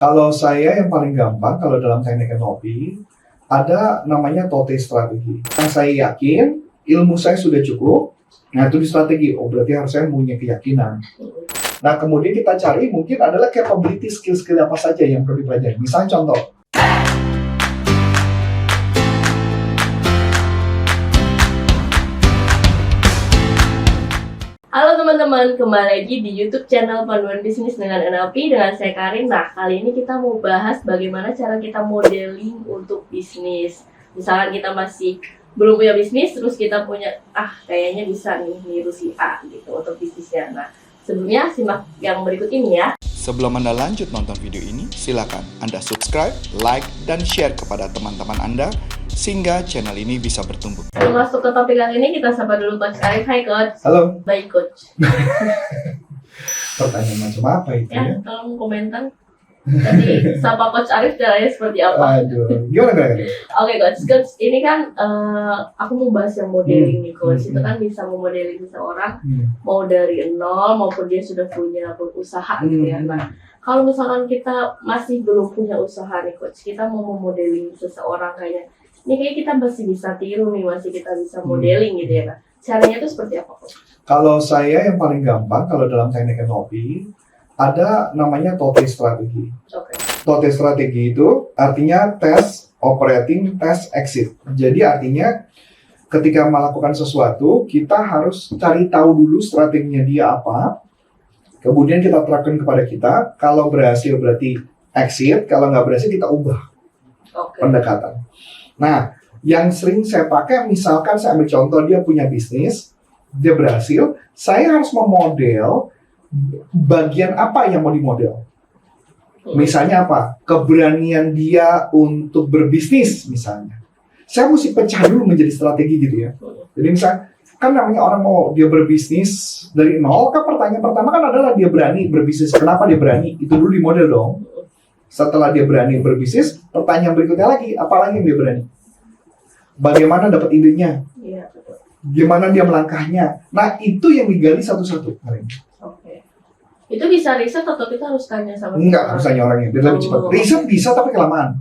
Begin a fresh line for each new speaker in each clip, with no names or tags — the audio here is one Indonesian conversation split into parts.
Kalau saya yang paling gampang, kalau dalam teknik NLP, ada namanya TOTE strategi. Yang saya yakin, ilmu saya sudah cukup, nah itu di strategi. Oh, berarti harus saya punya keyakinan. Nah, kemudian kita cari mungkin adalah capability, skill-skill apa saja yang perlu dipelajari. Misalnya contoh,
Halo teman-teman, kembali lagi di YouTube channel Panduan Bisnis dengan NLP dengan saya Karin. Nah, kali ini kita mau bahas bagaimana cara kita modeling untuk bisnis. Misalkan kita masih belum punya bisnis, terus kita punya, kayaknya bisa nih niru si A gitu untuk bisnisnya. Nah, sebelumnya simak yang berikut ini ya.
Sebelum Anda lanjut nonton video ini, silakan Anda subscribe, like, dan share kepada teman-teman Anda sehingga channel ini bisa bertumbuh.
Sebelum masuk ke topik kali ini, kita sapa dulu Coach Arif. Hai Coach.
halo,
Baik Coach.
pertanyaan macam apa itu ya?
Tolong komentar. Tadi sapa Coach Arif caranya seperti apa?
Aduh, gimana?
Oke Coach, ini kan aku mau bahas yang modeling nih Coach. Itu kan bisa memodeling seseorang mau dari nol maupun dia sudah punya usaha gitu ya. Nah, kalau misalkan kita masih belum punya usaha nih Coach, kita mau memodeling seseorang kayak ini kayak kita masih bisa tiru nih, masih kita bisa modeling gitu ya Kak. Caranya itu seperti apa Coach?
Kalau saya yang paling gampang, kalau dalam teknik NLP, ada namanya TOTE strategi.
Oke.
TOTE strategi itu artinya test, operating, test, exit. Jadi artinya ketika melakukan sesuatu, kita harus cari tahu dulu strateginya dia apa, kemudian kita terapkan kepada kita. Kalau berhasil berarti exit, kalau nggak berhasil kita ubah pendekatan. Nah, yang sering saya pakai, misalkan saya ambil contoh, dia punya bisnis, dia berhasil, saya harus memodel bagian apa yang mau dimodel. Misalnya apa? Keberanian dia untuk berbisnis misalnya. Saya mesti pecah dulu menjadi strategi gitu ya. Jadi misalnya, kan namanya orang mau dia berbisnis dari nol, kan pertanyaan pertama kan adalah dia berani berbisnis. Kenapa dia berani? Itu dulu dimodel dong. Setelah dia berani berbisnis, pertanyaan berikutnya lagi, apa lagi yang dia berani? Bagaimana dapat idenya?
Iya, betul.
Gimana dia melangkahnya? Nah, itu yang digali satu-satu.
Oke. Itu bisa riset atau kita harus tanya sama
Enggak, harus tanya orangnya, biar lebih cepat. Riset bisa, tapi kelamaan.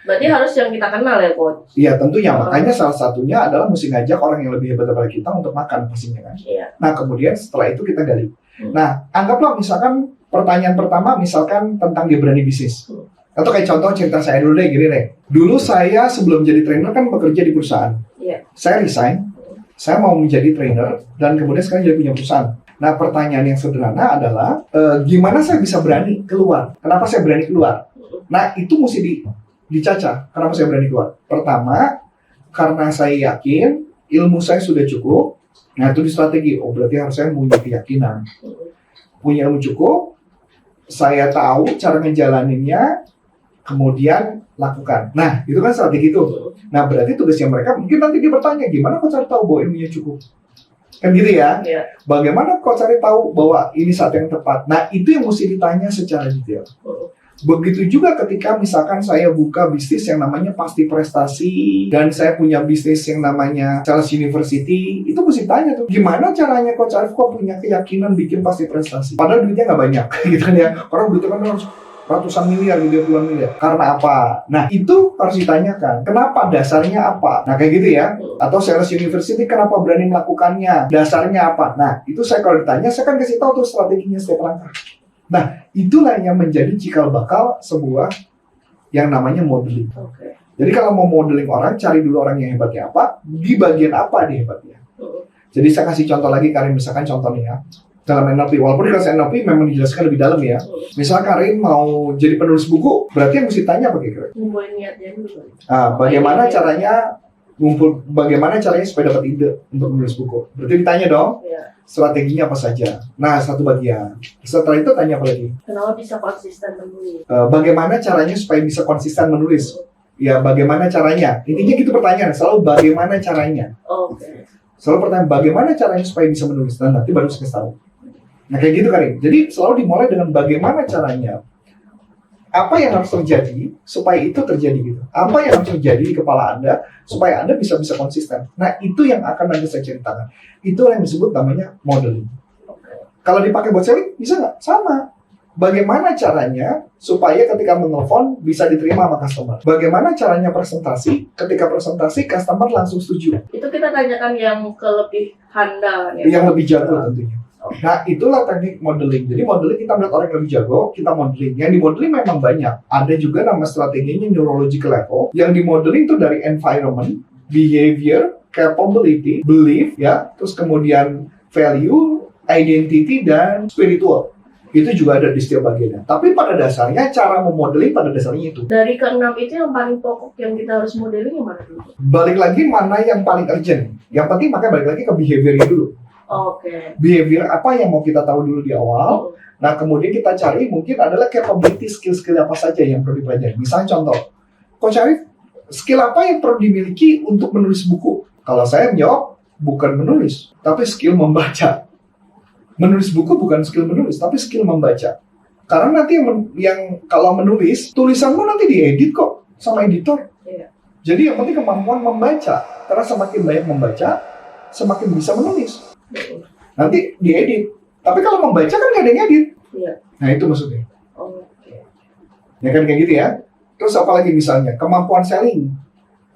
Berarti harus yang kita kenal ya, Coach?
Iya, tentunya. Makanya salah satunya adalah mesti ngajak orang yang lebih hebat daripada kita untuk makan pastinya kan.
Iya.
Nah, kemudian setelah itu kita gali. Nah, anggaplah misalkan pertanyaan pertama misalkan tentang dia berani bisnis. Atau kayak contoh cerita saya dulu deh, gini deh. Dulu saya sebelum jadi trainer kan bekerja di perusahaan.
Iya.
Saya resign, saya mau menjadi trainer, dan kemudian sekarang jadi punya perusahaan. Nah, pertanyaan yang sederhana adalah, gimana saya bisa berani keluar? Kenapa saya berani keluar? Nah, itu mesti dicacah. Kenapa saya berani keluar? Pertama, karena saya yakin ilmu saya sudah cukup. Nah, itu di strategi. Oh, berarti harus saya punya keyakinan. Punya ilmu cukup, saya tahu cara ngejalaninnya, kemudian lakukan. Nah, itu kan strategi itu. Nah, berarti tugasnya mereka, mungkin nanti dia bertanya, gimana kok cari tahu bahwa ilmunya cukup? Kan gitu ya?
Iya.
Bagaimana kok cari tahu bahwa ini saat yang tepat? Nah, itu yang mesti ditanya secara detail. Begitu juga ketika misalkan saya buka bisnis yang namanya Pasti Prestasi, dan saya punya bisnis yang namanya Sales University, itu mesti tanya tuh, gimana caranya Coach Arif kok punya keyakinan bikin Pasti Prestasi? Padahal duitnya nggak banyak, gitu kan ya. Orang duitnya kan harus ratusan miliar, gitu, puluhan miliar. Karena apa? Nah, itu harus ditanyakan. Kenapa? Dasarnya apa? Nah, kayak gitu ya. Atau Sales University, kenapa berani melakukannya? Dasarnya apa? Nah, itu saya kalau ditanya, saya kan kasih tahu tuh strateginya setiap langkah. Nah, itulah yang menjadi cikal bakal sebuah yang namanya modeling. Jadi kalau mau modeling orang, cari dulu orang yang hebatnya apa, di bagian apa dia hebatnya. Jadi saya kasih contoh lagi, Karin, misalkan contohnya ya, dalam NLP, walaupun di kelas NLP memang dijelaskan lebih dalam ya. Misal Karin mau jadi penulis buku, berarti yang mesti tanya apa kira-kira?
Ngumpulin niatnya dulu.
Bagaimana caranya bagaimana caranya supaya dapat ide untuk menulis buku? Berarti ditanya dong.
Iya.
Strateginya apa saja? Nah, satu bagian. Setelah itu tanya apa lagi?
Kenapa bisa konsisten menulis?
Bagaimana caranya supaya bisa konsisten menulis? Ya, bagaimana caranya? Intinya gitu pertanyaan. Selalu bagaimana caranya?
Oke.
Selalu pertanyaan bagaimana caranya supaya bisa menulis? Dan nanti baru saya kasih tahu. Nah, kayak gitu Karin. Jadi selalu dimulai dengan bagaimana caranya. Apa yang harus terjadi supaya itu terjadi gitu? Apa yang harus terjadi di kepala Anda supaya Anda bisa konsisten? Nah, itu yang akan nanti saya ceritakan. Itu yang disebut namanya modeling. Kalau dipakai buat selling, bisa nggak? Sama. bagaimana caranya supaya ketika menelpon bisa diterima sama customer? Bagaimana caranya presentasi, ketika presentasi customer langsung setuju?
Itu kita tanyakan yang ke lebih handal ya.
Yang lebih jago tentunya. Nah, itulah teknik modeling. Jadi modeling kita melihat orang yang lebih jago, kita modeling. Yang di modeling memang banyak. Ada juga nama strateginya neurological level. Yang di modeling itu dari environment, behavior, capability, belief, ya, terus kemudian value, identity, dan spiritual. Itu juga ada di setiap bagiannya. Tapi pada dasarnya cara memodeling pada dasarnya itu.
Dari keenam itu yang paling pokok yang kita harus modeling yang mana dulu?
Balik lagi mana yang paling urgent. Yang penting makanya balik lagi ke behaviornya dulu.
Oke.
Behavior apa yang mau kita tahu dulu di awal. Nah kemudian kita cari mungkin adalah capability, skill-skill apa saja yang perlu dipelajari. Misalnya contoh, Coach Arif, skill apa yang perlu dimiliki untuk menulis buku? Kalau saya menjawab, bukan menulis, tapi skill membaca. Menulis buku bukan skill menulis, tapi skill membaca. Karena nanti yang kalau menulis, tulisanmu nanti diedit kok sama editor.
Iya.
Jadi yang penting kemampuan membaca. Karena semakin banyak membaca, semakin bisa menulis. Nanti diedit. Tapi kalau membaca kan nggak ada yang edit.
Iya.
Nah itu maksudnya.
Oke.
Ya kan kayak gitu ya. Terus apa lagi misalnya? Kemampuan selling.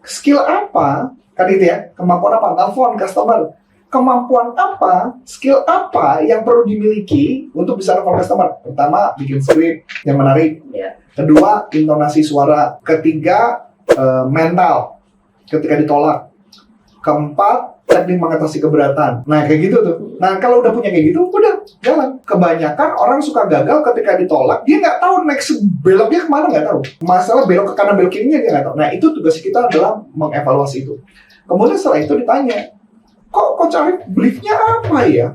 Skill apa? Kan itu ya. Kemampuan apa? Telepon customer. Kemampuan apa, skill apa yang perlu dimiliki untuk bisa nelfon customer? Pertama, bikin script yang menarik.
Iya.
Kedua, intonasi suara. Ketiga, mental ketika ditolak. Keempat, teknik mengatasi keberatan. Nah, kayak gitu tuh. Nah, kalau udah punya kayak gitu, udah jalan. Kebanyakan orang suka gagal ketika ditolak. Dia nggak tahu next beloknya kemana, nggak tahu. Masalah belok ke kanan, belok kirinya dia nggak tahu. Nah, itu tugas kita adalah mengevaluasi itu. Kemudian setelah itu ditanya, kok cari beliefnya apa ya?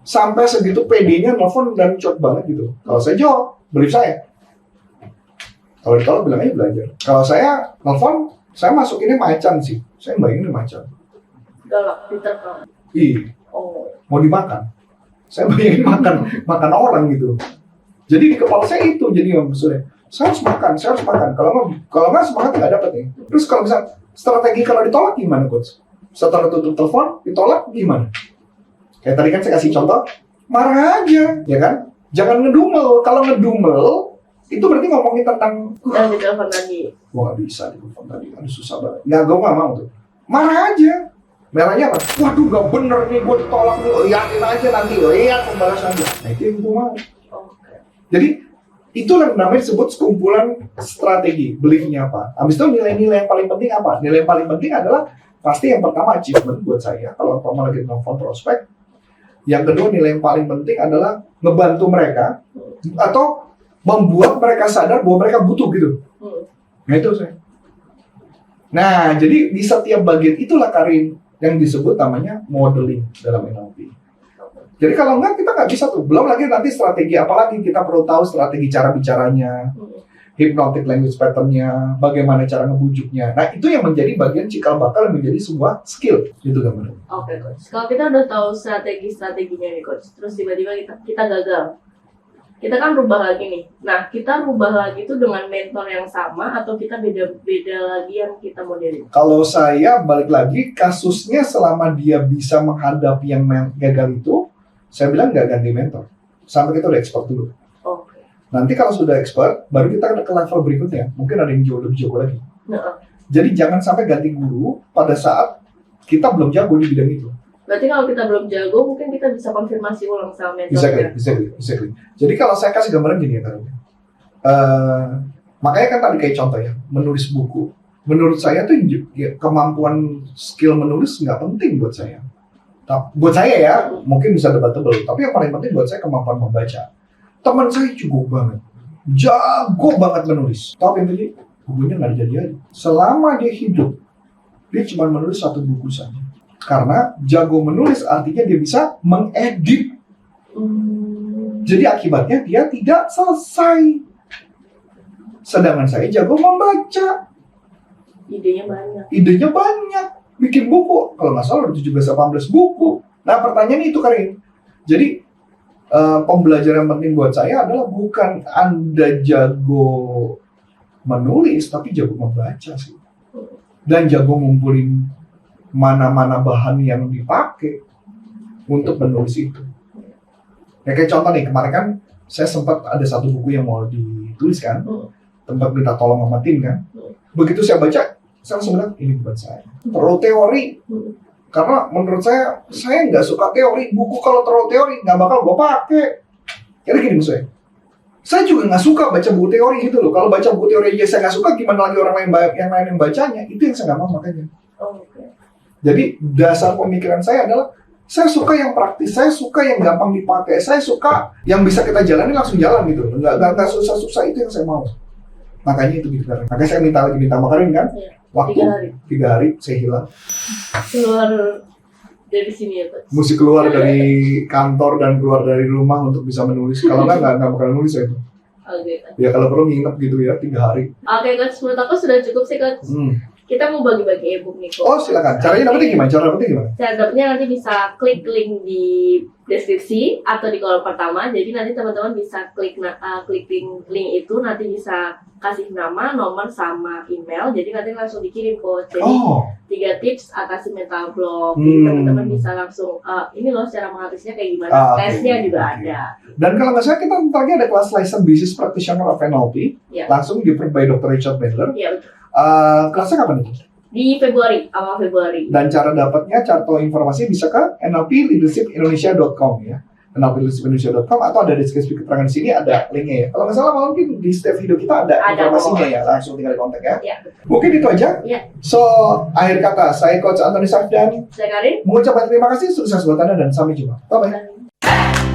Sampai segitu PD-nya nelfon dan cut banget gitu. Kalau saya jawab, belief saya. Kalau ditolak bilang aja belajar. Kalau saya nelfon, saya masuk ini macan sih. Saya bayangin macan.
Galak, diterkam.
Ih,
Oh.
mau dimakan. Saya bayangin makan orang gitu. Jadi di kepala saya itu jadi maksudnya. Saya harus makan. Kalau nggak semangat nggak dapat nih. Terus kalau misalnya strategi kalau ditolak gimana, Coach? Setelah tutup telepon, ditolak gimana? Kayak tadi kan saya kasih contoh, marah aja, ya kan? Jangan ngedumel. Kalau ngedumel, itu berarti ngomongin tentang
Dan ditelepon lagi.
gua nggak bisa di telepon tadi, aduh susah banget. Nggak, gua nggak mau tuh. Marah aja. Merahnya apa? Waduh, nggak bener nih, gua ditolak nih. Liatin aja nanti, lihat pembalasannya. Nah itu yang gua mau.
Oke.
Jadi itulah namanya disebut sekumpulan strategi, beliefnya apa. Habis itu nilai-nilai yang paling penting apa? Nilai yang paling penting adalah pasti yang pertama achievement buat saya kalau umpama lagi nelfon prospek. Yang kedua nilai yang paling penting adalah ngebantu mereka atau membuat mereka sadar bahwa mereka butuh gitu. Nah itu saya. Nah jadi di setiap bagian itulah Karin yang disebut namanya modeling dalam NLP. Jadi kalau enggak kita nggak bisa tuh. Belum lagi nanti strategi apalagi kita perlu tahu strategi cara bicaranya. Hypnotic language pattern-nya, bagaimana cara ngebujuknya. Nah, itu yang menjadi bagian cikal bakal menjadi sebuah skill. Gitu gambarnya.
Oke, Coach. Kalau kita udah tahu strategi-strateginya nih, Coach, terus tiba-tiba kita gagal. Kita kan rubah lagi nih. Nah, kita rubah lagi itu dengan mentor yang sama atau kita beda-beda lagi yang kita modelin?
Kalau saya balik lagi, kasusnya selama dia bisa menghadapi yang gagal itu, saya bilang nggak ganti mentor. Sampai kita udah expert dulu. Nanti kalau sudah expert, baru kita ke level berikutnya. Mungkin ada yang jauh lebih jago lagi. Jadi jangan sampai ganti guru pada saat kita belum jago di bidang itu.
Berarti kalau kita belum jago, mungkin kita bisa konfirmasi ulang sama mentor.
Bisa. Jadi kalau saya kasih gambaran gini ya, Taruh. Makanya kan tadi kayak contoh ya, menulis buku. Menurut saya tuh ya, kemampuan skill menulis nggak penting buat saya. Buat saya ya, mungkin bisa debatable. Tapi yang paling penting buat saya kemampuan membaca. Teman saya cukup banget, jago banget menulis. Tapi yang tadi bukunya nggak jadi. Selama dia hidup, dia cuma menulis 1 buku saja. Karena jago menulis artinya dia bisa mengedit. Jadi akibatnya dia tidak selesai. Sedangkan saya jago membaca. Idenya banyak. Bikin buku, kalau nggak salah ada 17-18 buku. Nah pertanyaannya itu Karin. Jadi pembelajaran penting buat saya adalah bukan Anda jago menulis, tapi jago membaca sih. Dan jago ngumpulin mana-mana bahan yang dipakai untuk menulis itu. Ya, kayak contoh nih, kemarin kan saya sempat ada satu buku yang mau dituliskan, tempat minta tolong sama tim kan. Begitu saya baca, saya langsung bilang ini bukan saya. Terlalu teori, karena menurut saya nggak suka teori. Buku kalau terlalu teori nggak bakal gue pakai. Jadi gini maksudnya, saya juga nggak suka baca buku teori gitu loh. Kalau baca buku teori aja saya nggak suka, gimana lagi orang lain yang lain yang bacanya? Itu yang saya nggak mau makanya. Jadi dasar pemikiran saya adalah saya suka yang praktis, saya suka yang gampang dipakai, saya suka yang bisa kita jalani langsung jalan gitu, nggak susah-susah, itu yang saya mau. Makanya itu gitu kan. Makanya saya minta Makarin kan, waktu 3 hari saya hilang.
Keluar dari sini ya Coach.
Mesti keluar dari kantor dan keluar dari rumah untuk bisa menulis. Kalau nggak bakal nulis saya itu. Ya kalau perlu nginep gitu ya 3 hari.
Oke Coach, menurut aku sudah cukup sih Coach. Kita mau bagi-bagi e-book nih Coach.
Oh silakan. Caranya dapetnya gimana?
Cara dapetnya nanti bisa klik link di deskripsi atau di kolom pertama. Jadi nanti teman-teman bisa klik link itu, nanti bisa kasih nama, nomor, sama email. Jadi nanti langsung dikirim Coach. Jadi 3 tips atasi mental block. Jadi teman-teman bisa langsung ini loh cara mengatasinya kayak gimana. Tesnya juga ada.
Dan kalau nggak salah kita lagi ada kelas Licensed Business Practitioner of NLP. Langsung di-provide by Dr. Richard Bandler.
Iya betul.
Kelasnya kapan itu?
Di Februari, awal Februari.
Dan cara dapatnya, cara tahu informasi bisa ke nlpleadershipindonesia.com ya. nlpleadershipindonesia.com atau ada deskripsi keterangan di sini ada linknya ya. Kalau nggak salah mungkin di setiap video kita ada informasinya ya. Langsung tinggal kontak ya. Mungkin itu aja. So, akhir kata, saya Coach Antoni Safdan.
Saya Karin.
Mengucapkan terima kasih, sukses buat Anda dan sampai jumpa. Bye-bye.